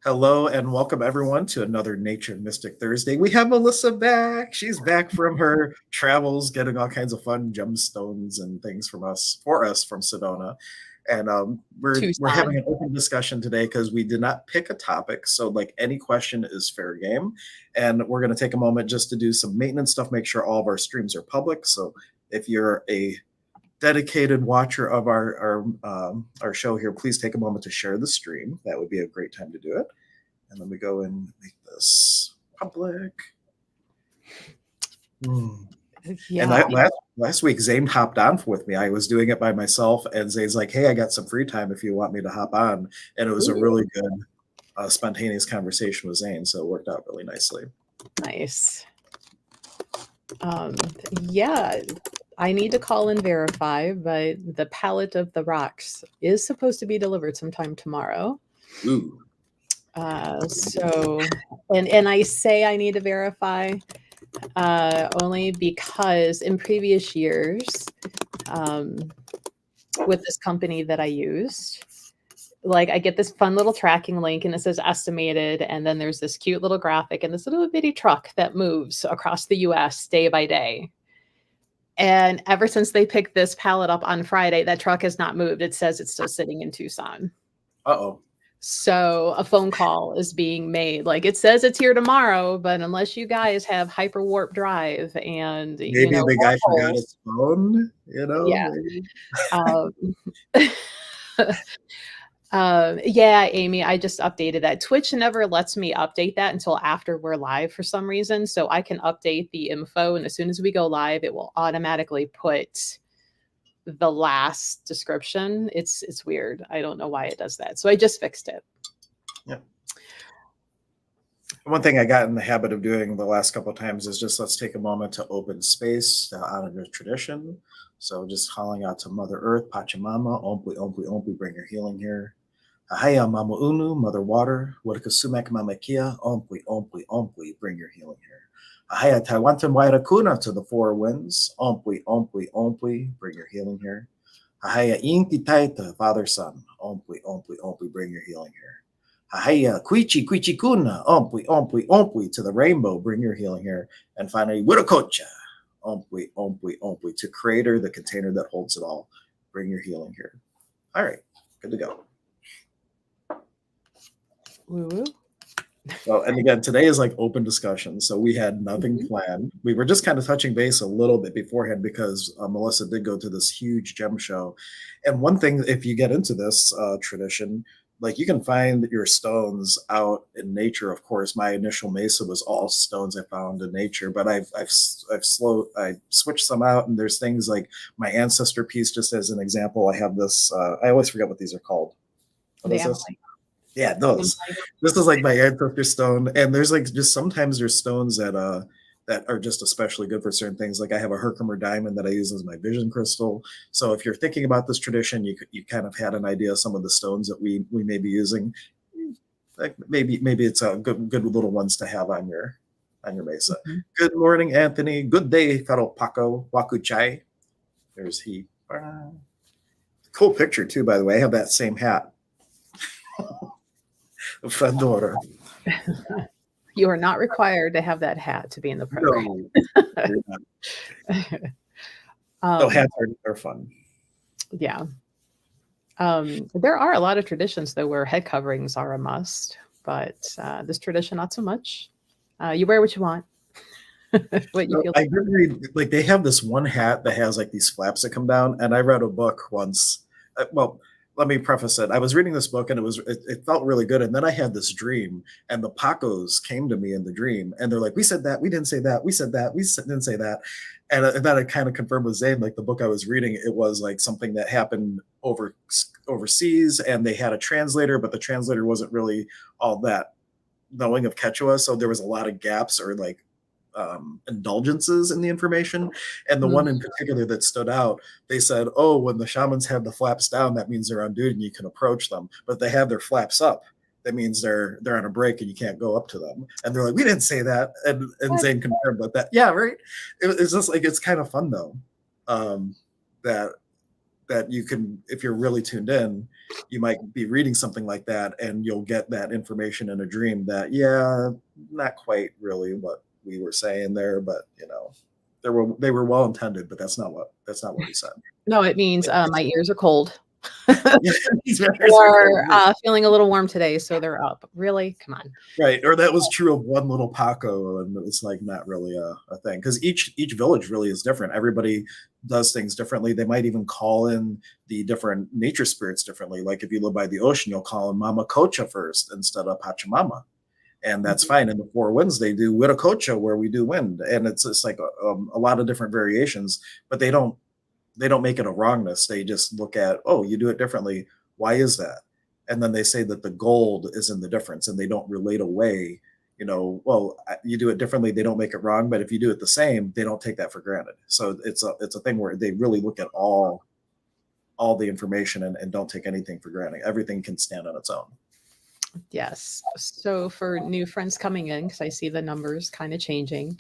Hello and welcome everyone to another Nature Mystic Thursday. We have Melissa back. She's back from her travels, getting all kinds of fun gemstones and things from us for us from Sedona. And we're having Tucson. an open discussion today because we did not pick a topic. So like any question is fair game. And we're going to take a moment just to do some maintenance stuff, make sure all of our streams are public. So if you're a dedicated watcher of our show here, please take a moment to share the stream. That would be a great time to do it. And then we go and make this public. Yeah. And last week, Zane hopped on with me. I was doing it by myself, and Zane's like, "Hey, I got some free time if you want me to hop on." And it was a really good, spontaneous conversation with Zane, so it worked out really nicely. Nice. Yeah, I need to call and verify, but the pallet of the rocks is supposed to be delivered sometime tomorrow. Ooh. And I say I need to verify only because in previous years, with this company that I used, like I get this fun little tracking link and it says estimated, and then there's this cute little graphic and this little bitty truck that moves across the US day by day. And ever since they picked this pallet up on Friday, that truck has not moved. It says it's still sitting in Tucson. Uh-oh. So a phone call is being made. Like it says it's here tomorrow, but unless you guys have hyperwarp drive and maybe the guy forgot his phone, Yeah. Maybe. Yeah, Amy, I just updated that. Twitch never lets me update that until after we're live for some reason. So I can update the info, and as soon as we go live, it will automatically put the last description. It's weird. I don't know why it does that. So I just fixed it. Yeah. One thing I got in the habit of doing the last couple of times is just let's take a moment to open space to honor the tradition. So just calling out to Mother Earth, Pachamama, Ompli, Ompli, Ompli, bring your healing here. Ahaya Mama Unu, Mother Water, Wadakasumek Mamakia, Ompli, Ompli, Ompli, bring your healing here. Ahaya Taiwantan Wairakuna to the four winds, Ompli, Ompli, Ompli, bring your healing here. Ahaya Inti Taita, Father Son, Ompli, Ompli, Ompli, bring your healing here. Ahaya Quichi, Quichi Kuna, Ompli, Ompli, Ompli, to the rainbow, bring your healing here. And finally, Wirakocha, Ompli, Ompli, Ompli, to Creator, the container that holds it all, bring your healing here. All right, good to go. Woo-woo. So, and again, today is like open discussion. So we had nothing planned. We were just kind of touching base a little bit beforehand because Melissa did go to this huge gem show. And one thing, if you get into this tradition, like you can find your stones out in nature. Of course, my initial mesa was all stones I found in nature, but I switched some out, and there's things like my ancestor piece. Just as an example, I have this. I always forget what these are called. What is this? Yeah, those. This is like my ancestor stone, and there's like just sometimes there's stones that are just especially good for certain things. Like I have a Herkimer diamond that I use as my vision crystal. So if you're thinking about this tradition, you kind of had an idea of some of the stones that we may be using. Like maybe it's a good little ones to have on your mesa. Good morning, Anthony. Good day, fellow Paco Wakuchai. There's he. Cool picture too, by the way. I have that same hat. Fedora. You are not required to have that hat to be in the program. No, hats are fun. Yeah. There are a lot of traditions, though, where head coverings are a must, but this tradition, not so much. You wear what you want. What you feel I did read, like they have this one hat that has like these flaps that come down, and I read a book once. Well, let me preface it. I was reading this book and it felt really good. And then I had this dream, and the Pacos came to me in the dream, and they're like, we said that, we didn't say that, we said that, we didn't say that. And that I kind of confirmed with Zane, like the book I was reading, it was like something that happened overseas, and they had a translator, but the translator wasn't really all that knowing of Quechua. So there was a lot of gaps or like indulgences in the information. And the one in particular that stood out, they said, oh, when the shamans have the flaps down, that means they're on duty and you can approach them. But if they have their flaps up, that means they're on a break and you can't go up to them. And they're like, we didn't say that. And Zane confirmed about that. Yeah, right. It's just like, it's kind of fun though. That that you can, if you're really tuned in, you might be reading something like that and you'll get that information in a dream that, yeah, not quite really what we were saying there, but they were well intended, but that's not what we said. No, it means my ears are cold. Yeah, Or feeling a little warm today, so they're up. Really? Come on. right. Or that was true of one little Paco, and it's like not really a thing because each village really is different. Everybody does things differently. They might even call in the different nature spirits differently. Like if you live by the ocean, you'll call in Mama Cocha first instead of Pachamama, and that's Mhm. fine. In the four winds, they do Wiracocha where we do wind, and it's like a lot of different variations, but they don't make it a wrongness. They just look at, oh, you do it differently. Why is that? And then they say that the gold is in the difference, and they don't relate away. Well, you do it differently. They don't make it wrong, but if you do it the same, they don't take that for granted. So it's a thing where they really look at all the information and don't take anything for granted. Everything can stand on its own. Yes. So for new friends coming in, because I see the numbers kind of changing,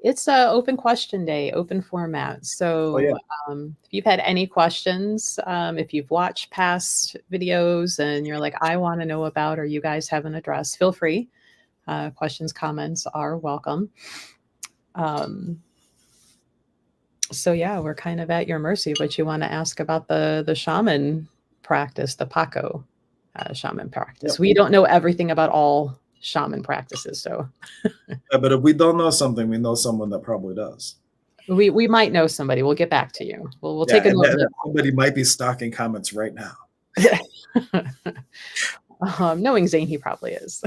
it's a open question day, open format. Oh yeah, So if you've had any questions, if you've watched past videos and you're like, I want to know about, or you guys have an address, feel free. Questions, comments are welcome. So yeah, we're kind of at your mercy. What you want to ask about the shaman practice, the Paco shaman practice. yep. We don't know everything about all shaman practices, so But if we don't know something, we know someone that probably does. we might know somebody. We'll get back to you. We'll Yeah, take a and note. that somebody might be stalking comments right now. Knowing Zane, he probably is.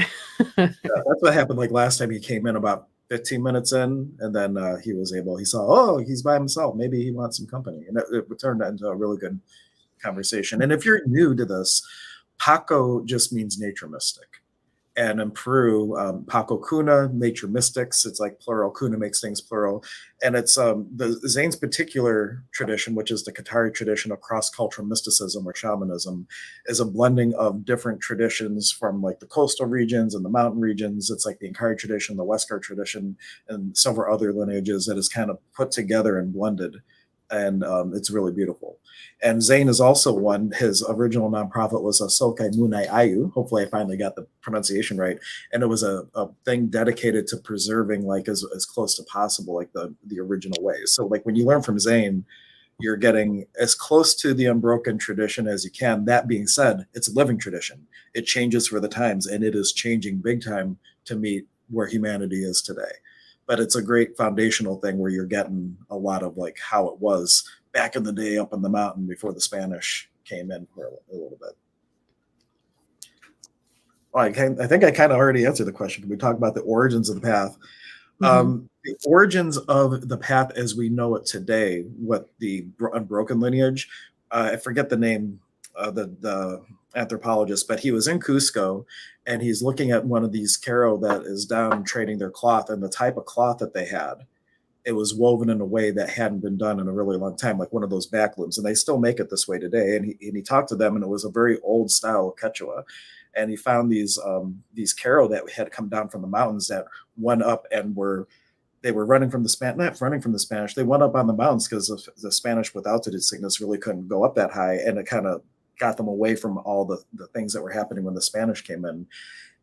Yeah, that's what happened. Like last time he came in about 15 minutes in, and then he saw, oh, he's by himself. Maybe he wants some company. And it turned into a really good conversation. And if you're new to this, Paco just means nature mystic. And in Peru, Paco Cuna, nature mystics. It's like plural. Cuna makes things plural, and it's the Zane's particular tradition, which is the Katari tradition of cross-cultural mysticism or shamanism, is a blending of different traditions from like the coastal regions and the mountain regions. It's like the Inkari tradition, the Westgar tradition, and several other lineages that is kind of put together and blended, and it's really beautiful. And Zane is also one. His original nonprofit was a Sokai Munai Ayu. Hopefully, I finally got the pronunciation right. And it was a thing dedicated to preserving, like as close to possible, like the original ways. So, like when you learn from Zane, you're getting as close to the unbroken tradition as you can. That being said, it's a living tradition. It changes for the times, and it is changing big time to meet where humanity is today. But it's a great foundational thing where you're getting a lot of like how it was back in the day up in the mountain before the Spanish came in for a little bit. Well, I think I kind of already answered the question. We talked about the origins of the path. Mhm. The origins of the path as we know it today, what the unbroken lineage, I forget the name, the anthropologist, but he was in Cusco and he's looking at one of these Caro that is down trading their cloth, and the type of cloth that they had, it was woven in a way that hadn't been done in a really long time, like one of those back looms. And they still make it this way today. And he talked to them, and it was a very old style Quechua. And he found these Caro that had come down from the mountains that went up and they were running from the Spanish, not running from the Spanish. They went up on the mountains because the Spanish with altitude sickness really couldn't go up that high, and it kind of got them away from all the things that were happening when the Spanish came in.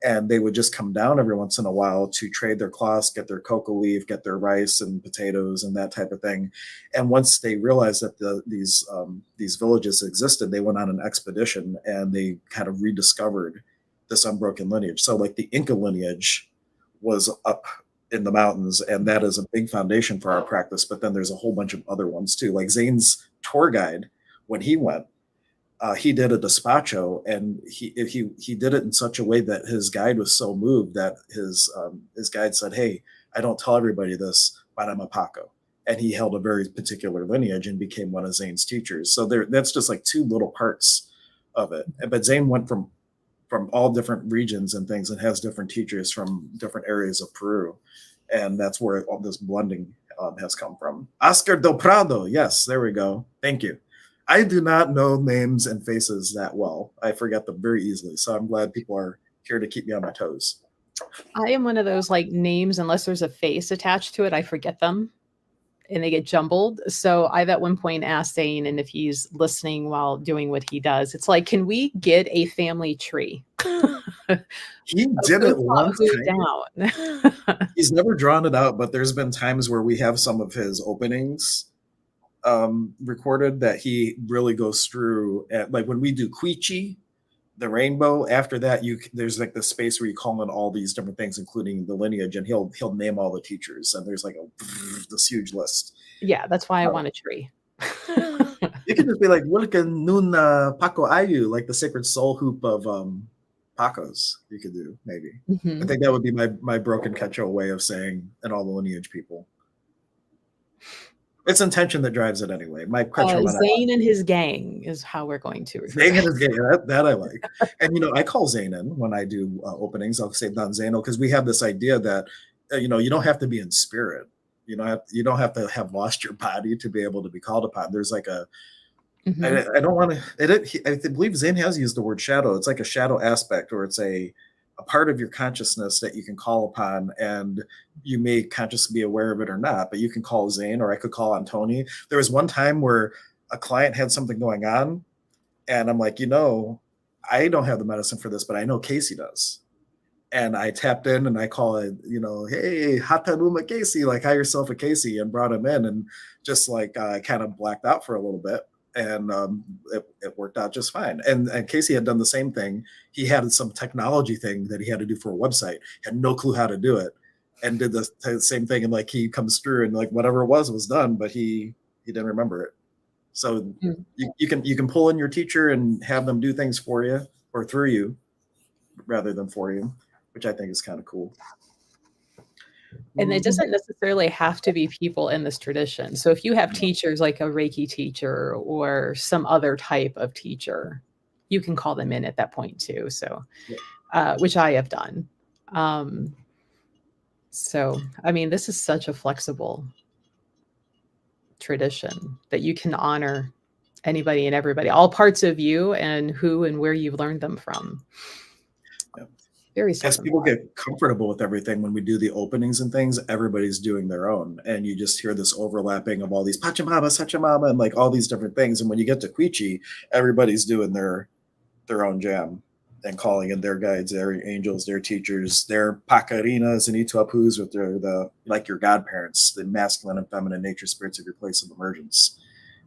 And they would just come down every once in a while to trade their cloths, get their cocoa leaf, get their rice and potatoes and that type of thing. And once they realized that these villages existed, they went on an expedition and they kind of rediscovered this unbroken lineage. So like the Inca lineage was up in the mountains, and that is a big foundation for our practice. But then there's a whole bunch of other ones too. Like Zane's tour guide, when he went, he did a despacho, and he did it in such a way that his guide was so moved that his guide said, "Hey, I don't tell everybody this, but I'm a Paco." And he held a very particular lineage and became one of Zane's teachers. So that's just like two little parts of it. But Zane went from all different regions and things, and has different teachers from different areas of Peru, and that's where all this blending has come from. Oscar del Prado, yes, there we go. Thank you. I do not know names and faces that well. I forget them very easily. So I'm glad people are here to keep me on my toes. I am one of those like names, unless there's a face attached to it, I forget them. and they get jumbled. So I've at one point asked Zane, and if he's listening while doing what he does, it's like, can we get a family tree? He did it once. Who down? He's never drawn it out, but there's been times where we have some of his openings recorded that he really goes through. Like when we do Quichi, the rainbow, after that, there's like the space where you call in all these different things, including the lineage, and he'll name all the teachers, and there's like this huge list. Yeah, that's why I want a tree. You could just be like, "Wilken nun Paco Ayu," like the sacred soul hoop of Pacos. You could do maybe. I think that would be my broken Quechua way of saying, and all the lineage people. It's intention that drives it anyway. My Zane and his gang is how we're going to. Zane and his gang. That I like. And I call Zane in when I do openings. I'll say Don Zano, because we have this idea that you don't have to be in spirit. You don't have to have lost your body to be able to be called upon. There's like a I don't want to. I believe Zane has used the word shadow. It's like a shadow aspect, or it's a part of your consciousness that you can call upon, and you may consciously be aware of it or not, but you can call Zane, or I could call on Tony. There was one time where a client had something going on, and I'm like, I don't have the medicine for this, but I know Casey does. And I tapped in and I call it, hey, Hatanuma Casey, like hire yourself a Casey, and brought him in, and just like kind of blacked out for a little bit. And it worked out just fine. And Casey had done the same thing. He had some technology thing that he had to do for a website, had no clue how to do it, and did the same thing. And like he comes through, and like whatever it was done, but he didn't remember it. So you can pull in your teacher and have them do things for you or through you rather than for you, which I think is kind of cool. And it doesn't necessarily have to be people in this tradition. So if you have teachers like a Reiki teacher or some other type of teacher, you can call them in at that point too. So, which I have done. So, I mean, this is such a flexible tradition that you can honor anybody and everybody, all parts of you, and who and where you've learned them from. As people get comfortable with everything, when we do the openings and things, everybody's doing their own, and you just hear this overlapping of all these Pachamama, Sachamama, and like all these different things. And when you get to Quichi, everybody's doing their own jam and calling in their guides, their angels, their teachers, their Pacarinas and Ituapus, with the like your godparents, the masculine and feminine nature spirits of your place of emergence.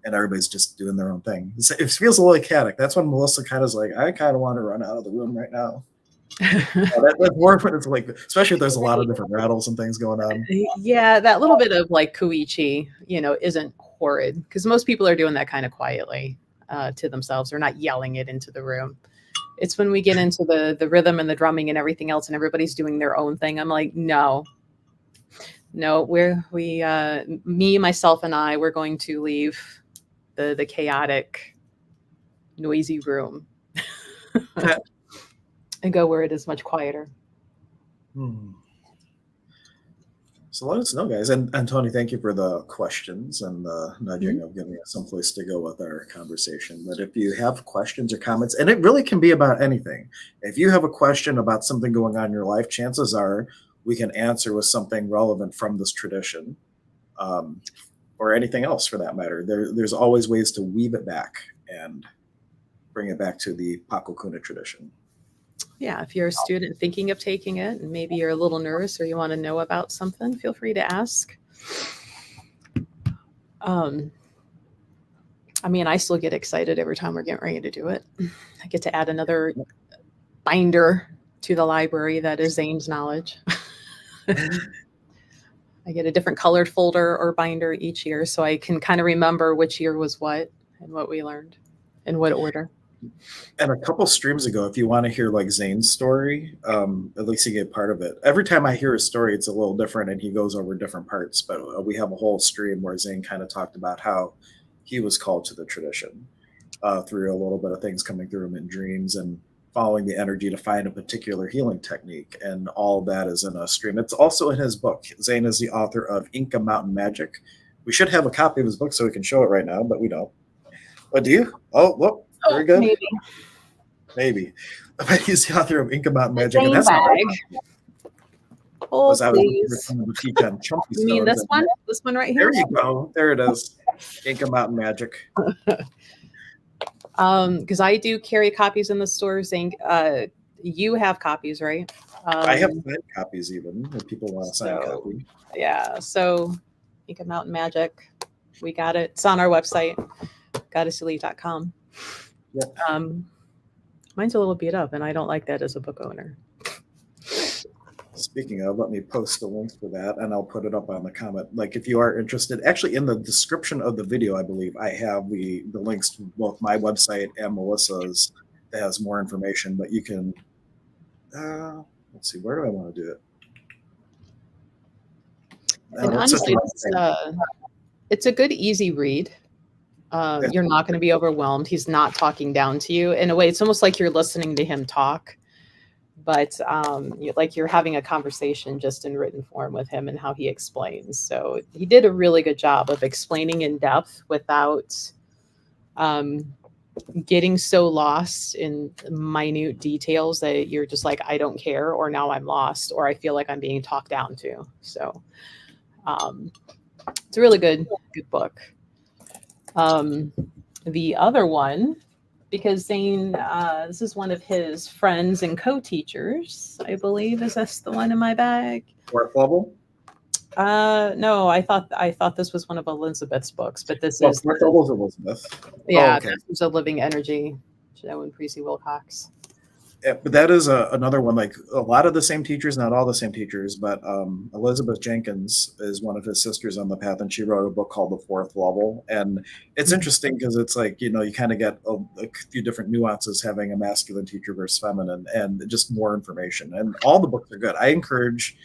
And everybody's just doing their own thing. It feels a little chaotic. That's when Melissa kind of is like, I kind of want to run out of the room right now. That's more when it's like, especially if there's a lot of different rattles and things going on. Yeah, that little bit of like kuichi, isn't horrid, because most people are doing that kind of quietly to themselves. They're not yelling it into the room. It's when we get into the rhythm and the drumming and everything else, and everybody's doing their own thing. I'm like, no, me, myself, and I, we're going to leave the chaotic, noisy room. And go where it is much quieter. So let us know, guys. And Tony, thank you for the questions and the nudging of giving us some place to go with our conversation. But if you have questions or comments, and it really can be about anything. If you have a question about something going on in your life, chances are we can answer with something relevant from this tradition, or anything else for that matter. There's always ways to weave it back and bring it back to the Paco Kuna tradition. Yeah, if you're a student thinking of taking it, and maybe you're a little nervous or you want to know about something, feel free to ask. I mean, I still get excited every time we're getting ready to do it. I get to add another binder to the library that is Zane's knowledge. I get a different colored folder or binder each year, so I can kind of remember which year was what and what we learned in what order. And a couple streams ago, if you want to hear like Zane's story, at least you get part of it. Every time I hear a story, it's a little different, and he goes over different parts. But we have a whole stream where Zane kind of talked about how he was called to the tradition through a little bit of things coming through him in dreams and following the energy to find a particular healing technique. And all that is in a stream. It's also in his book. Zane is the author of Inka Mountain Magic. We should have a copy of his book so we can show it right now, but we don't. But do you? Oh, look. Very good. Maybe. But he's the author of Inka Mountain Magic. And that's Oh, I was please. to teach on chunky You mean stones. this one? This one right There here? you go. There it is. Inka Mountain Magic. Because I do carry copies in the store. Saying, you have copies, right? I have signed copies even if people want a signed So copy. yeah, so Inka Mountain Magic, we got it. It's on our website, goddesselite.com. Yep. Mine's a little beat up, and I don't like that as a book owner. Speaking of, let me post the links for that, and I'll put it up on the comment. Like, if you are interested, actually, in the description of the video, I believe I have the links to both my website and Melissa's that has more information. But you can, let's see, where do I want to do it? And honestly, it's a good, easy read. You're not going to be overwhelmed. He's not talking down to you. In a way, it's almost like you're listening to him talk, but like you're having a conversation just in written form with him and how he explains. So he did a really good job of explaining in depth without getting so lost in minute details that you're just like, I don't care, or now I'm lost, or I feel like I'm being talked down to. So it's a really good book. The other one, because Zane, this is one of his friends and co-teachers, I believe. Is this the one in my bag? Fourth level? No, I thought this was one of Elizabeth's books, but this is Fourth level is Elizabeth. Yeah, oh, okay. This is A Living Energy, Joe and Precy Wilcox. Yeah, but that is another one. Like, a lot of the same teachers, not all the same teachers, but Elizabeth Jenkins is one of his sisters on the path, and she wrote a book called The Fourth Level. And it's interesting because it's like, you kind of get a few different nuances having a masculine teacher versus feminine, and just more information. And all the books are good. I encourage,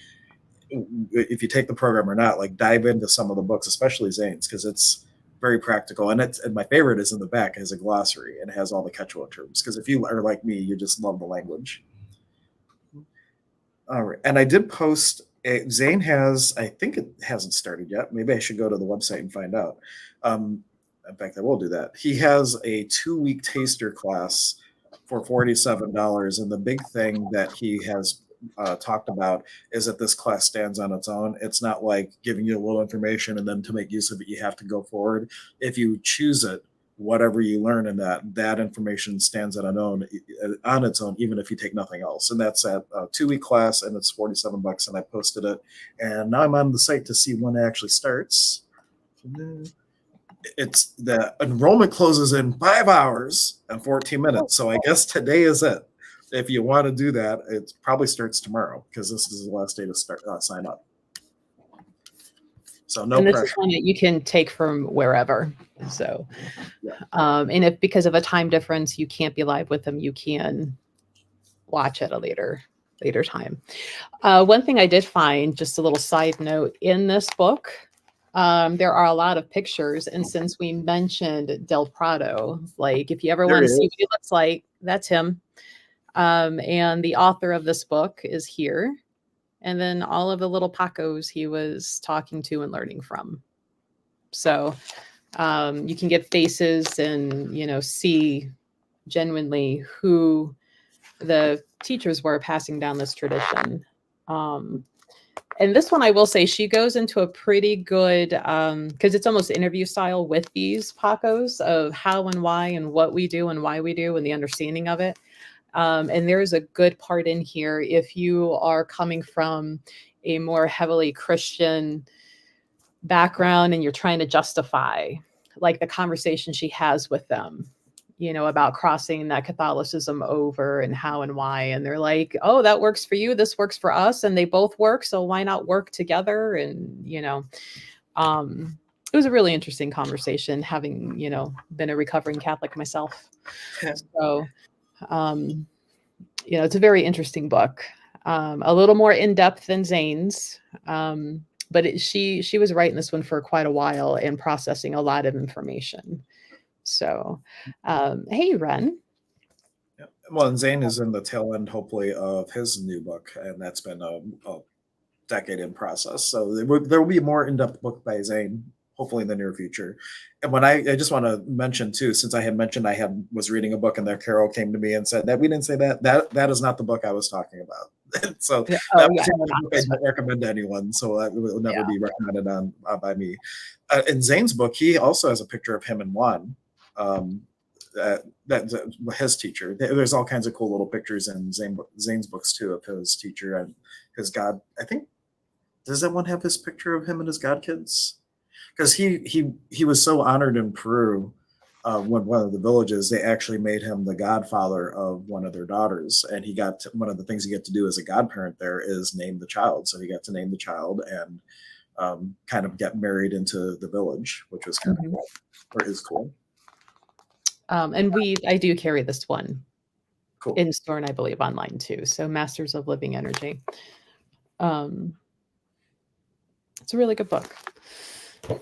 if you take the program or not, like, dive into some of the books, especially Zane's, because it's very practical. And my favorite is in the back. It has a glossary and it has all the Quechua terms, because if you are like me, you just love the language. All right. And I did post Zane has, I think it hasn't started yet. Maybe I should go to the website and find out. In fact, I will do that. He has a 2-week taster class for $47. And the big thing that he has talked about is that this class stands on its own. It's not like giving you a little information and then to make use of it, you have to go forward. If you choose it, whatever you learn in that information stands on its own, even if you take nothing else. And that's at a 2-week class, and it's $47. And I posted it, and now I'm on the site to see when it actually starts. It's the enrollment closes in 5 hours and 14 minutes. So I guess today is it. If you want to do that, it probably starts tomorrow, because this is the last day to start sign up. So no pressure. This is one that you can take from wherever. So, yeah. And if because of a time difference you can't be live with them, you can watch at a later time. One thing I did find, just a little side note, in this book, there are a lot of pictures, and since we mentioned Del Prado, like if you ever want to see what he looks like, that's him. And the author of this book is here. And then all of the little Pacos he was talking to and learning from. So you can get faces and, see genuinely who the teachers were passing down this tradition. And this one, I will say, she goes into a pretty good, because it's almost interview style with these Pacos of how and why and what we do and why we do and the understanding of it. And there's a good part in here if you are coming from a more heavily Christian background and you're trying to justify, like, the conversation she has with them, about crossing that Catholicism over and how and why. And they're like, oh, that works for you. This works for us. And they both work. So why not work together? And, it was a really interesting conversation, having, been a recovering Catholic myself. So, it's a very interesting book, a little more in depth than Zane's, but she was writing this one for quite a while and processing a lot of information. So, hey, Ren. Yeah. Well, and Zane is in the tail end, hopefully, of his new book, and that's been a decade in process. So there will be a more in-depth book by Zane, hopefully in the near future. And when I just want to mention too, since I had mentioned was reading a book and there Carol came to me and said that we didn't say that is not the book I was talking about. So Yeah. that Oh yeah. particular No, not book I this one. don't recommend to anyone. So that will never Yeah. be recommended on by me. In Zane's book, he also has a picture of him and one. Um, that his teacher. There's all kinds of cool little pictures in Zane's books too of his teacher and his god. I think does that one have his picture of him and his god kids? Because he was so honored in Peru when one of the villages they actually made him the godfather of one of their daughters, and he got one of the things you get to do as a godparent there is name the child. So he got to name the child and kind of get married into the village, which was kind of Mhm. cool, or is cool. And I do carry this one Cool. in store and I believe online too. So Masters of Living Energy. Um, it's a really good book.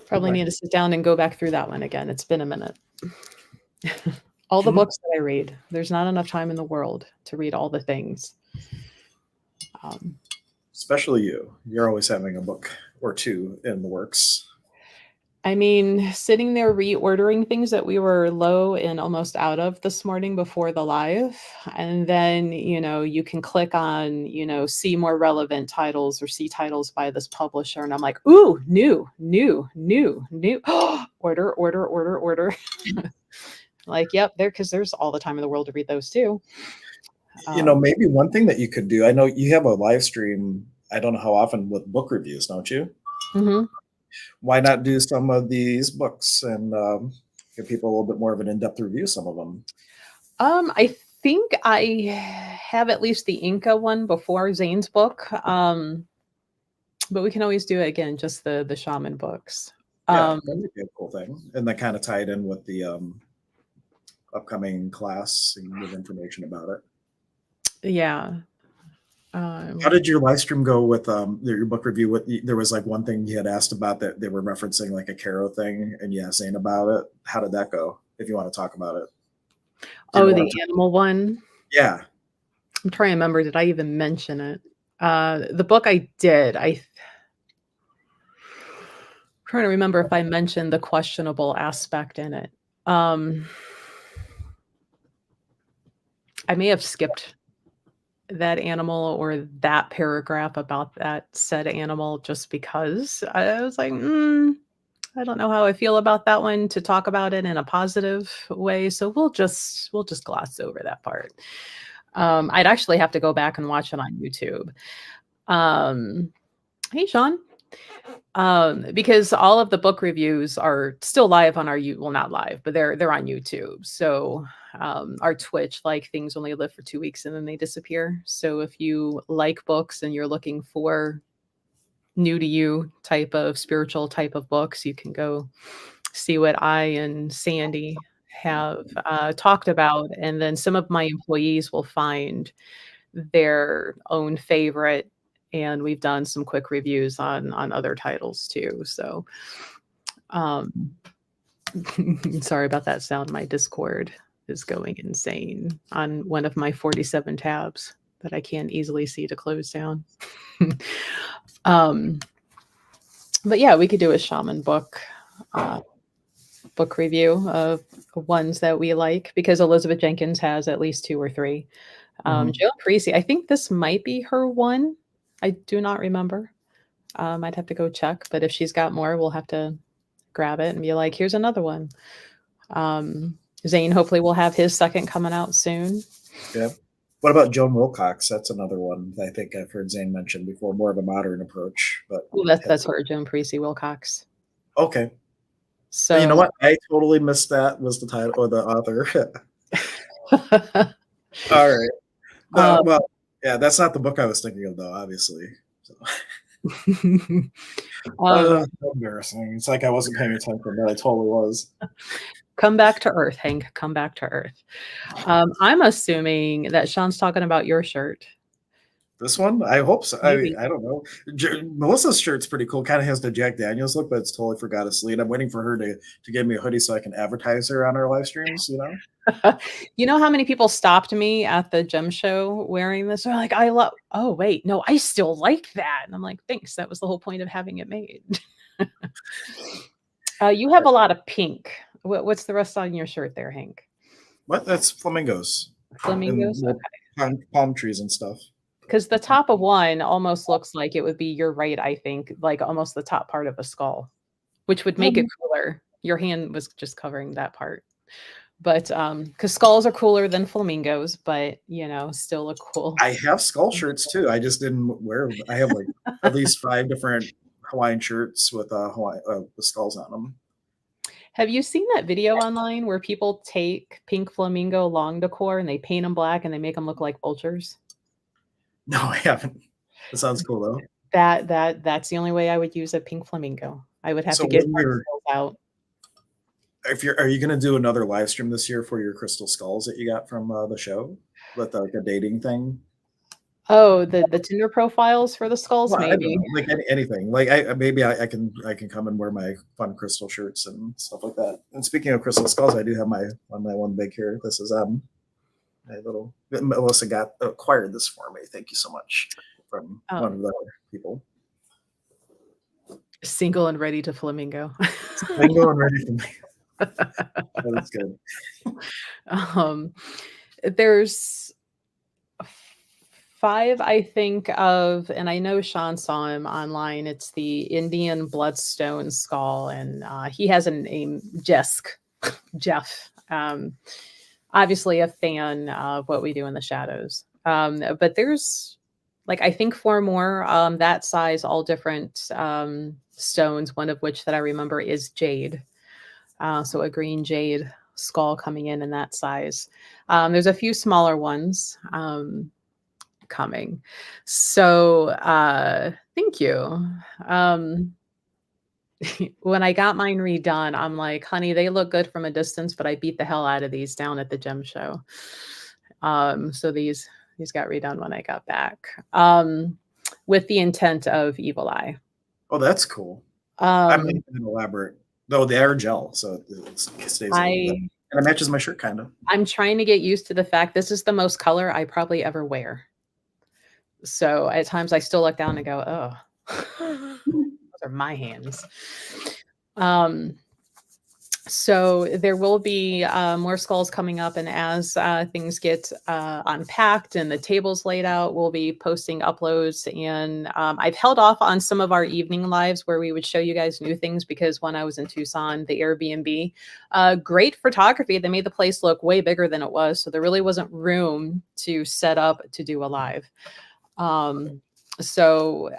Probably Okay. need to sit down and go back through that one again. It's been a minute. All the Mhm. books that I read, there's not enough time in the world to read all the things. Um, Especially you. You're always having a book or two in the works. I mean, sitting there reordering things that we were low and almost out of this morning before the live. And then, you can click on, see more relevant titles or see titles by this publisher. And I'm like, ooh, new, new, new, new. Order, order, order, order. Like, yep, because there's all the time in the world to read those too. Maybe one thing that you could do. I know you have a live stream. I don't know how often with book reviews, don't you? Mhm. Why not do some of these books and give people a little bit more of an in-depth review of some of them? I think I have at least the Inka one before Zane's book. But we can always do it again, just the shaman books. Yeah, Um, that would be a cool thing, and that kind of tied in with the upcoming class and give information about it. yeah. How Um, did your live stream go with your book review? What there was like one thing you had asked about that they were referencing like a Caro thing, and you asked Zane about it. How did that go? If you want to talk about it, do you know oh, what I'm the talking? animal one. Yeah, I'm trying to remember. Did I even mention it? The book I did. Trying to remember if I mentioned the questionable aspect in it. Um, I may have skipped that animal or that paragraph about that said animal just because I was like, I don't know how I feel about that one to talk about it in a positive way. So we'll just gloss over that part. I'd actually have to go back and watch it on YouTube. Um, hey, Sean. Because all of the book reviews are still live on our well, not live, but they're on YouTube. So our Twitch, like things only live for 2 weeks and then they disappear. So if you like books and you're looking for new to you type of spiritual type of books, you can go see what I and Sandy have talked about, and then some of my employees will find their own favorite, and we've done some quick reviews on other titles too. So, um, sorry about that sound. My Discord is going insane on one of my 47 tabs that I can't easily see to close down. um, but yeah, we could do a shaman book review of ones that we like because Elizabeth Jenkins has at least two or three. mm-hmm. Joan Parisi, I think this might be her one. I do not remember. I'd have to go check, but if she's got more, we'll have to grab it and be like, here's another one. Zane hopefully will have his second coming out soon. Yeah. What about Joan Wilcox? That's another one that I think I've heard Zane mention before. More of a modern approach, but Well, that's her, Joan Parisi Wilcox. okay. You know So what? I totally missed that. Was the title or the author? All right. um, Well, yeah, that's not the book I was thinking of, though. Obviously. So. um, So embarrassing. It's like I wasn't paying attention, but I totally was. come back to earth, Hank. Come back to earth. I'm assuming that Sean's talking about your shirt. This one, I hope so. Maybe. I don't know. Melissa's shirt's pretty cool. Kind of has the Jack Daniels look, but it's totally forgot its lead. I'm waiting for her to give me a hoodie so I can advertise her on our live streams. You know how many people stopped me at the gem show wearing this? They're like, oh, wait, no, I still like that. And I'm like, thanks. That was the whole point of having it made. You have a lot of pink. What's the rest on your shirt there, Hank? What? That's flamingos and Flamingos? little palm trees and stuff. Because the top of one almost looks like it would be, you're right, I think, like almost the top part of a skull, which would make it cooler. Your hand was just covering that part. But because skulls are cooler than flamingos, but still look cool. I have skull shirts too. I just didn't wear them. I have like at least 5 different Hawaiian shirts with with skulls on them. Have you seen that video online where people take pink flamingo long decor and they paint them black and they make them look like vultures? No, I haven't. That sounds cool though. That's the only way I would use a pink flamingo. I would have So to get when my you're skulls out. are you going to do another live stream this year for your crystal skulls that you got from the show with like a dating thing? Oh, the Tinder profiles for the skulls, Well, I don't maybe. know, like anything. Like I can come and wear my fun crystal shirts and stuff like that. And speaking of crystal skulls, I do have my one big here. This is my little Melissa acquired this for me. Thank you so much from one of the other people. Single and ready to flamingo. Single and ready for me. That's good. There's 5 I think of, and I know Sean saw him online. It's the Indian bloodstone skull, and he has a name, Jeff. Obviously a fan of what we do in the shadows. But there's like, I think 4 more that size, all different stones, one of which that I remember is jade. So a green jade skull coming in that size. There's a few smaller ones coming. So thank you. When I got mine redone, I'm like, honey, they look good from a distance, but I beat the hell out of these down at the gem show. So these got redone when I got back with the intent of evil eye. Oh, that's cool. I'm making an elaborate. Though they are gel, so it stays a little bit. And it matches my shirt, kind of. I'm trying to get used to the fact this is the most color I probably ever wear. So at times I still look down and go, oh, those are my hands. So there will be more skulls coming up, and as things get unpacked and the tables laid out, we'll be posting uploads. And I've held off on some of our evening lives where we would show you guys new things, because when I was in Tucson, the Airbnb, great photography. They made the place look way bigger than it was, so there really wasn't room to set up to do a live. So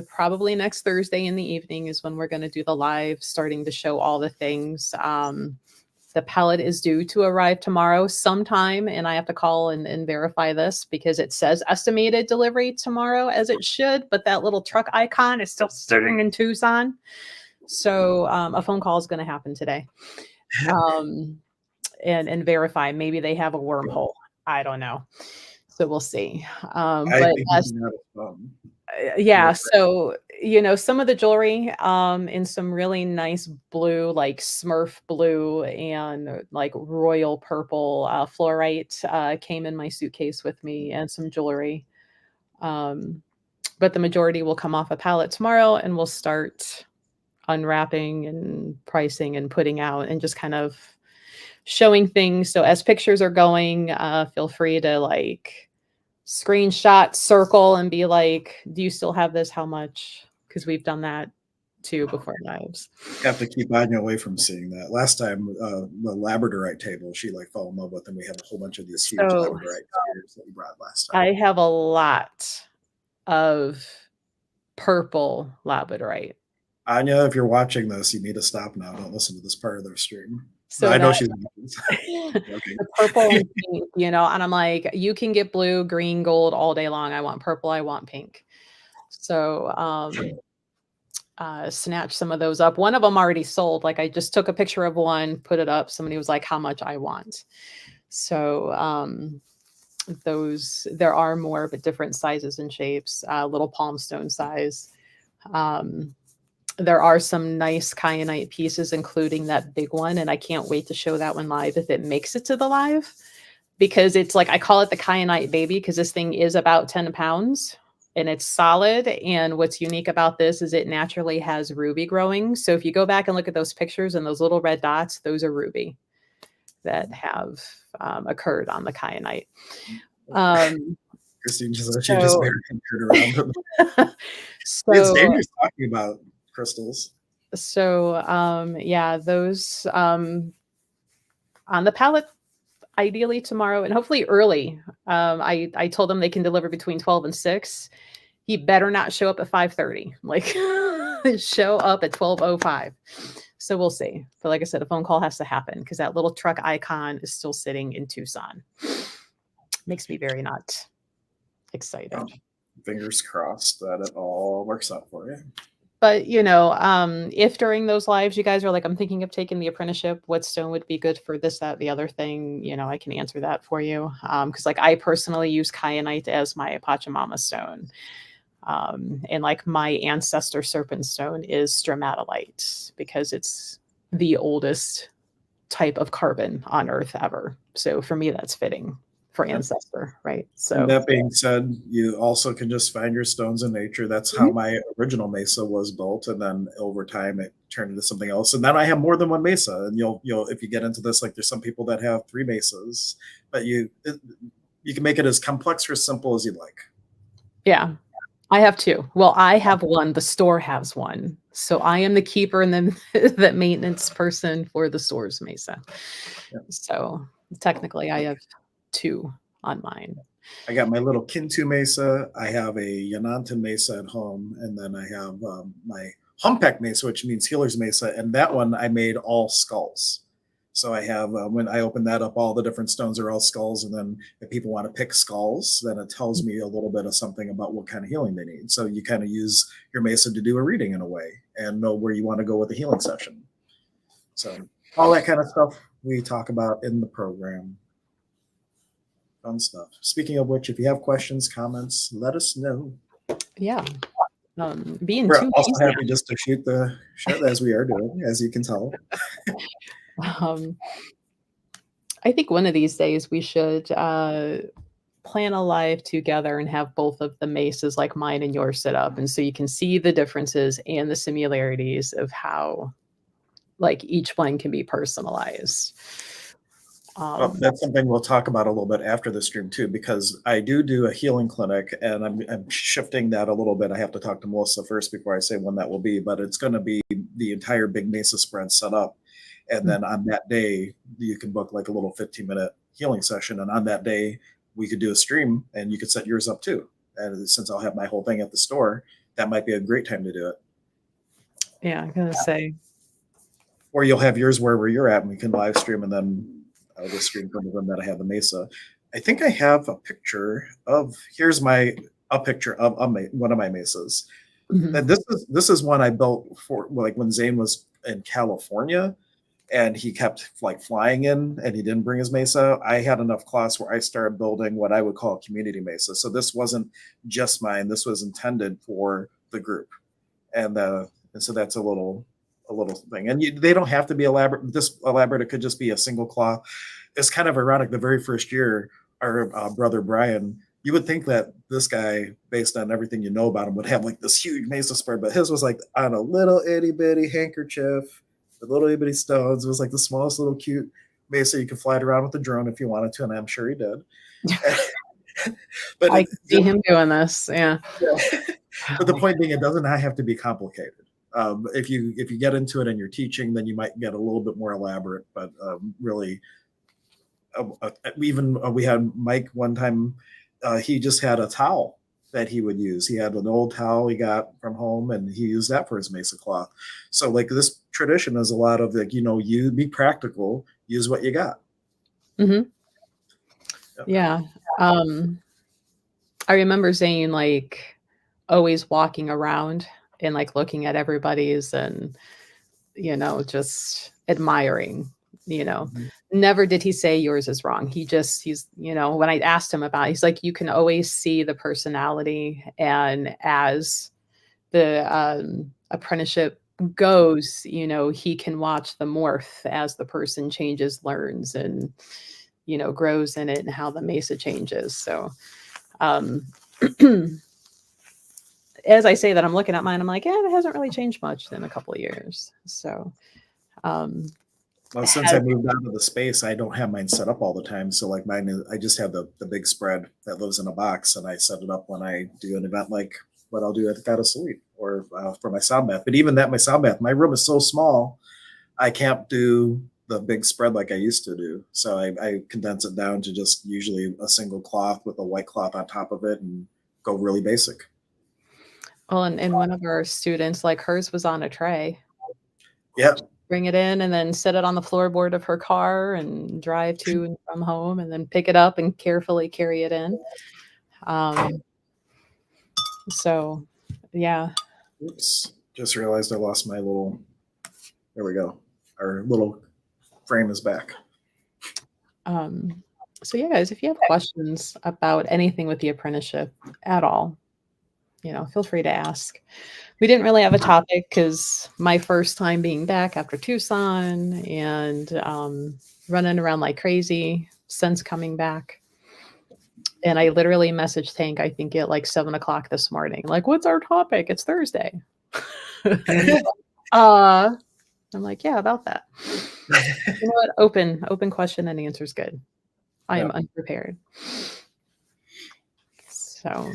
probably next Thursday in the evening is when we're going to do the live, starting to show all the things. The pallet is due to arrive tomorrow sometime, and I have to call and verify this because it says estimated delivery tomorrow, as it should, but that little truck icon is still sitting in Tucson. So a phone call is going to happen today and verify. Maybe they have a wormhole. I don't know. So we'll see. Yeah. So, some of the jewelry in some really nice blue, like Smurf blue and like royal purple fluorite came in my suitcase with me, and some jewelry. But the majority will come off a pallet tomorrow, and we'll start unwrapping and pricing and putting out and just kind of showing things. So as pictures are going, feel free to like screenshot, circle, and be like, do you still have this? How much? Because we've done that too before lives. You have to keep Anya away from seeing that. Last time, the labradorite table, she like fell in love with, and we have a whole bunch of these huge labradorite spheres that we brought last time. I have a lot of purple labradorite. Anya, if you're watching this, you need to stop now. Don't listen to this part of their stream. So I know she's okay. The purple and pink, and I'm like, you can get blue, green, gold all day long. I want purple. I want pink. So snatch some of those up. One of them already sold. Like I just took a picture of one, put it up. Somebody was like, how much I want. So there are more, but different sizes and shapes, little palm stone size. There are some nice kyanite pieces, including that big one. And I can't wait to show that one live if it makes it to the live, because it's like, I call it the kyanite baby, because this thing is about 10 pounds and it's solid. And what's unique about this is it naturally has ruby growing. So if you go back and look at those pictures and those little red dots, those are ruby that have occurred on the kyanite. Christine just said she just So, married and turned around. It's so, dangerous talking about crystals. yeah, those on the pallet ideally tomorrow and hopefully early. I told them they can deliver between 12 and 6. He better not show up at 5:30. Like show up at 12:05. So we'll see. But like I said, a phone call has to happen because that little truck icon is still sitting in Tucson. Makes me very not excited. Well, fingers crossed that it all works out for you. But if during those lives you guys are like, I'm thinking of taking the apprenticeship, what stone would be good for this, that, the other thing, I can answer that for you. Because like I personally use kyanite as my Pachamama stone. And like my ancestor serpent stone is stromatolite because it's the oldest type of carbon on Earth ever. So for me, that's fitting for ancestor, right? So and that being said, you also can just find your stones in nature. That's how my original mesa was built, and then over time it turned into something else. And then I have more than one mesa, and you'll if you get into this, like there's some people that have 3 mesas, but you can make it as complex or as simple as you'd like. Yeah. I have 2. Well, I have 1. The store has 1. So I am the keeper and then the maintenance person for the store's mesa. Yeah. So technically I have 2 on mine. I got my little Kintu mesa. I have a Yanantan mesa at home. And then I have my Humpek mesa, which means healer's mesa. And that one I made all skulls. So I have, when I open that up, all the different stones are all skulls. And then if people want to pick skulls, then it tells me a little bit of something about what kind of healing they need. So you kind of use your mesa to do a reading in a way and know where you want to go with the healing session. So all that kind of stuff we talk about in the program. Fun stuff. Speaking of which, if you have questions, comments, let us know. Yeah. We're also happy just to shoot the shit as we are doing, as you can tell. I think one of these days we should plan a live together and have both of the mesas like mine and yours set up. And so you can see the differences and the similarities of how like each one can be personalized. Well, that's something we'll talk about a little bit after the stream too, because I do a healing clinic and I'm shifting that a little bit. I have to talk to Melissa first before I say when that will be, but it's going to be the entire big mesa spread set up. And then on that day, you can book like a little 15-minute healing session. And on that day, we could do a stream and you could set yours up too. And since I'll have my whole thing at the store, that might be a great time to do it. Yeah, I'm going to say. Or you'll have yours wherever you're at and we can live stream and then I'll just stream from the room that I have the mesa. I think I have a picture of, here's a picture of one of my mesas. Mm-hmm. And this is one I built for like when Zane was in California and he kept like flying in and he didn't bring his mesa. I had enough class where I started building what I would call a community mesa. So this wasn't just mine. This was intended for the group. And so that's a little thing. And they don't have to be elaborate. This elaborate, it could just be a single claw. It's kind of ironic. The very first year, our brother Brian, you would think that this guy, based on everything you know about him, would have like this huge mesa spread, but his was like on a little itty bitty handkerchief with little itty bitty stones. It was like the smallest little cute mesa. You could fly it around with a drone if you wanted to, and I'm sure he did. But I see him doing this, yeah. But the point being, it doesn't have to be complicated. If you get into it and you're teaching, then you might get a little bit more elaborate. But really, we had Mike one time. He just had a towel that he would use. He had an old towel he got from home, and he used that for his mesa cloth. So, like this tradition is a lot of like you be practical, use what you got. Mm-hmm. Yeah. I remember Zane like always walking around and like looking at everybody's and just admiring. Mm-hmm. Never did he say yours is wrong. He's when I asked him about it, he's like, you can always see the personality, and as the apprenticeship goes, he can watch the morph as the person changes, learns, and grows in it, and how the mesa changes. So as I say that, I'm looking at mine, I'm like, yeah, it hasn't really changed much in a couple of years. So Well, since I moved out of the space, I don't have mine set up all the time. So like mine is, I just have the big spread that lives in a box, and I set it up when I do an event like what I'll do at the Gotta Sleep or for my sound bath. But even that, my sound bath, my room is so small, I can't do the big spread like I used to do. So I condense it down to just usually a single cloth with a white cloth on top of it and go really basic. Well, and one of our students, like hers was on a tray. Yep. Bring it in and then set it on the floorboard of her car and drive to and from home and then pick it up and carefully carry it in. So, yeah. Oops. Just realized I lost my little, there we go. Our little frame is back. So yeah, guys, if you have questions about anything with the apprenticeship at all, feel free to ask. We didn't really have a topic because my first time being back after Tucson and running around like crazy since coming back. And I literally messaged Hank, I think at like 7:00 this morning, like, what's our topic? It's Thursday. I'm like, yeah, about that. You know what? Open question and answer is good. I am unprepared. So.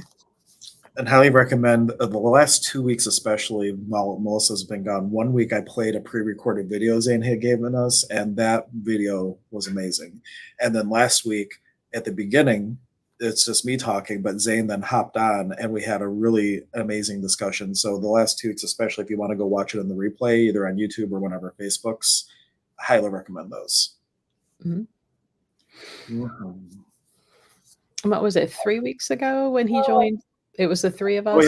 And highly recommend the last 2 weeks, especially while Melissa's been gone. 1 week I played a pre-recorded video Zane had given us, and that video was amazing. And then last week at the beginning, it's just me talking, but Zane then hopped on and we had a really amazing discussion. So the last 2 weeks, especially if you want to go watch it in the replay, either on YouTube or whatever, Facebook's, I highly recommend those. Mm-hmm. Mm-hmm. What was it, 3 weeks ago when he joined? It was the three of us.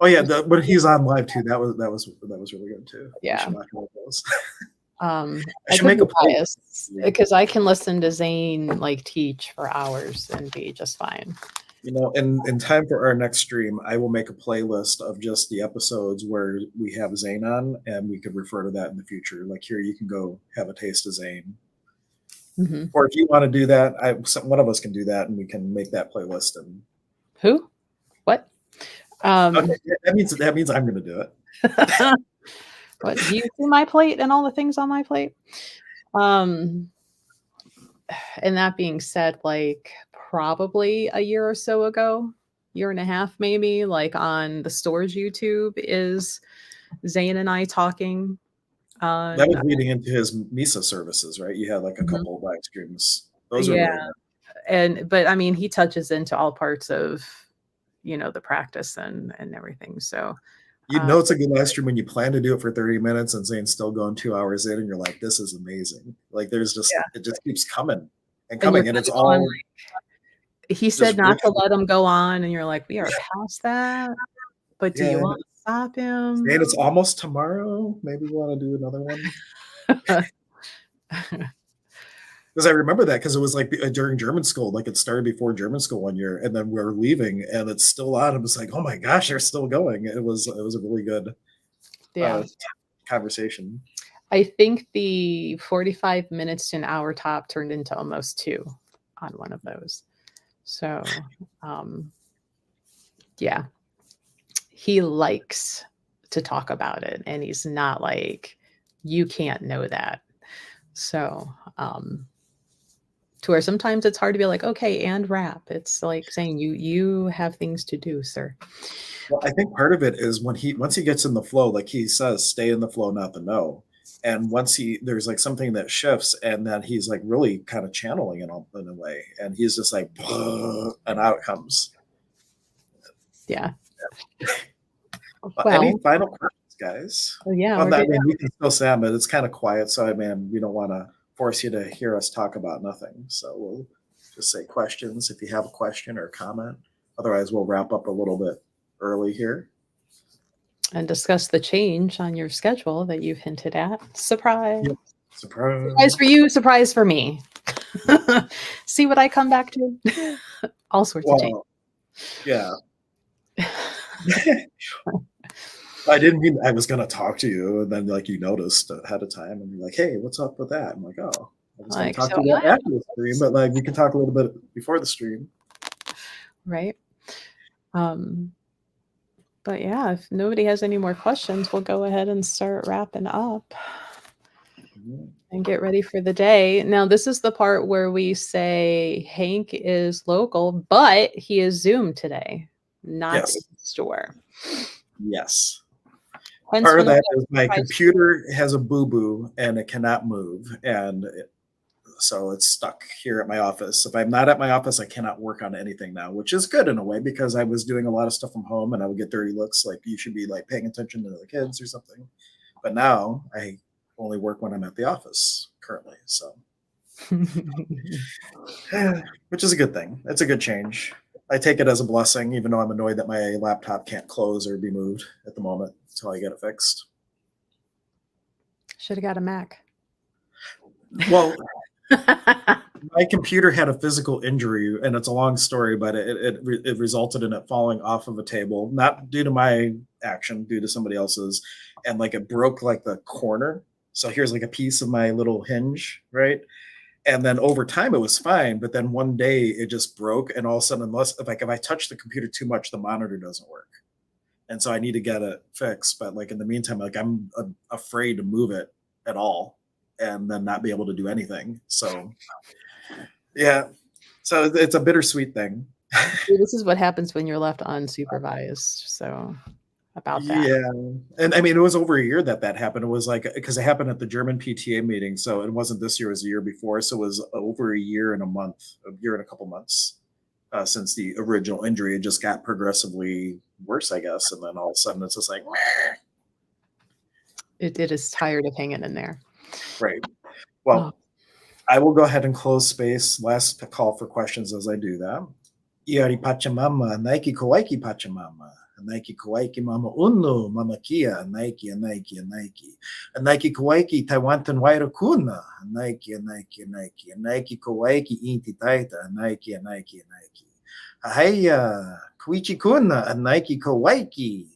Oh yeah. But he's on live too. That was really good too. Yeah. I should make a bias because I can listen to Zane like teach for hours and be just fine. In time for our next stream, I will make a playlist of just the episodes where we have Zane on, and we could refer to that in the future. Like here, you can go have a taste of Zane. Mm-hmm. Or if you want to do that, one of us can do that, and we can make that playlist. And who? What? Okay, that means I'm going to do it. What, do you see my plate and all the things on my plate? And that being said, like probably a year or so ago, year and a half maybe, like on the store's YouTube is Zane and I talking. That was leading into his Misa services, right? You had like a couple of live streams. Those are really but I mean, he touches into all parts of the practice and everything. So it's a good live stream when you plan to do it for 30 minutes and Zane's still going 2 hours in and you're like, this is amazing. Like there's just it just keeps coming and coming and it's all he said not to let him go on and you're like, we are past that, but do you want to stop him? And it's almost tomorrow. Maybe we want to do another one. Because I remember that because it was like during German school, like it started before German school one year, and then we're leaving, and it's still on. It was like, oh my gosh, they're still going. It was a really good conversation. I think the 45 minutes to an hour top turned into almost 2 on one of those. So, he likes to talk about it, and he's not like, you can't know that. So, to where sometimes it's hard to be like, okay, and wrap. It's like saying you have things to do, sir. Well, I think part of it is once he gets in the flow, like he says, stay in the flow, not the no. And once there's like something that shifts, and then he's like really kind of channeling it in a way, and he's just like, and out it comes. Yeah. Well, any final questions, guys? Yeah. I mean, we can still say them, but it's kind of quiet, so I mean, we don't want to force you to hear us talk about nothing. So we'll just say questions if you have a question or comment. Otherwise, we'll wrap up a little bit early here. And discuss the change on your schedule that you've hinted at. Surprise. Yep. Surprise for you, surprise for me. See what I come back to? All sorts of change. Yeah. I didn't mean I was going to talk to you, and then like you noticed ahead of time, and you're like, "Hey, what's up with that?" I'm like, "Oh, I was going to talk to you after the stream, but like we can talk a little bit before the stream." Right. But yeah, if nobody has any more questions, we'll go ahead and start wrapping up. Mhm. and get ready for the day. Now, this is the part where we say Hank is local, but he is Zoom today, not in Yes. the store. Yes. Hence, Part of one of that the is my surprise. computer has a boo-boo and it cannot move, and so it's stuck here at my office. If I'm not at my office, I cannot work on anything now, which is good in a way because I was doing a lot of stuff from home and I would get dirty looks like you should be like paying attention to the kids or something. But now I only work when I'm at the office currently, so which is a good thing. It's a good change. I take it as a blessing, even though I'm annoyed that my laptop can't close or be moved at the moment until I get it fixed. Should have got a Mac. Well, my computer had a physical injury, and it's a long story, but it resulted in it falling off of a table, not due to my action, due to somebody else's, and like it broke like the corner. So here's like a piece of my little hinge, right? And then over time it was fine, but then one day it just broke, and all of a sudden, unless if I touch the computer too much, the monitor doesn't work, and so I need to get it fixed. But like in the meantime, like I'm afraid to move it at all, and then not be able to do anything. So yeah, so it's a bittersweet thing. This is what happens when you're left unsupervised. So, about that. Yeah, and I mean, it was over a year that that happened. It was like because it happened at the German PTA meeting, so it wasn't this year; it was the year before. So it was over a year and a month, a year and a couple months since the original injury. It just got progressively worse, I guess, and then all of a sudden it's just like, meh. It is tired of hanging in there. Right. Oh, Well, I will go ahead and close space. Last call for questions as I do that. Iari Pachamama, Nike Kawaiki Pachamama, Nike Kawaiki Mama Unu, Mama Kia, Nike, Nike, Nike, Nike Kawaiki Taiwantan Wairakuna, Nike, Nike, Nike, Nike Kawaiki Inti Taita, Nike, Nike, Nike. Ahaya, Kuichi Kuna, Nike Kawaiki,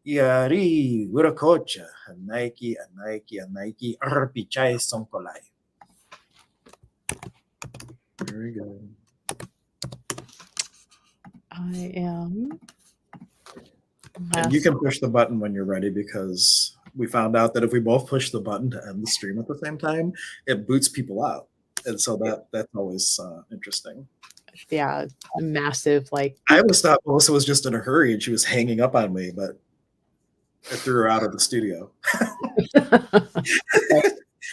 Iari Urakocha, Nike, Nike, Nike, Arpichai Sonkolai. Very good. I am. And you can push the button when you're ready because we found out that if we both push the button to end the stream at the same time, it boots people out. And so that's always interesting. Yeah, massive like. I always thought Melissa was just in a hurry and she was hanging up on me, but I threw her out of the studio.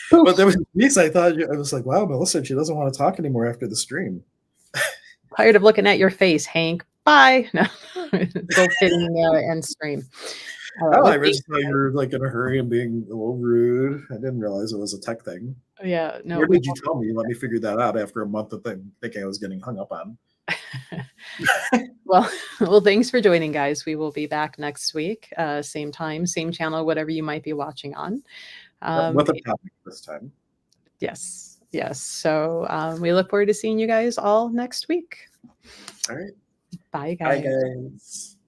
But there was weeks I thought I was like, wow, Melissa, she doesn't want to talk anymore after the stream. Tired of looking at your face, Hank. Bye. No, go fitting end stream. Oh, I just thought you were like in a hurry and being a little rude. I didn't realize it was a tech thing. Yeah, no. Where did you tell me? Let me figure that out after a month of thinking I was getting hung up on. Well, thanks for joining, guys. We will be back next week, same time, same channel, whatever you might be watching on. With a topic this time. Yes. So we look forward to seeing you guys all next week. All right. Bye, guys. Bye, guys.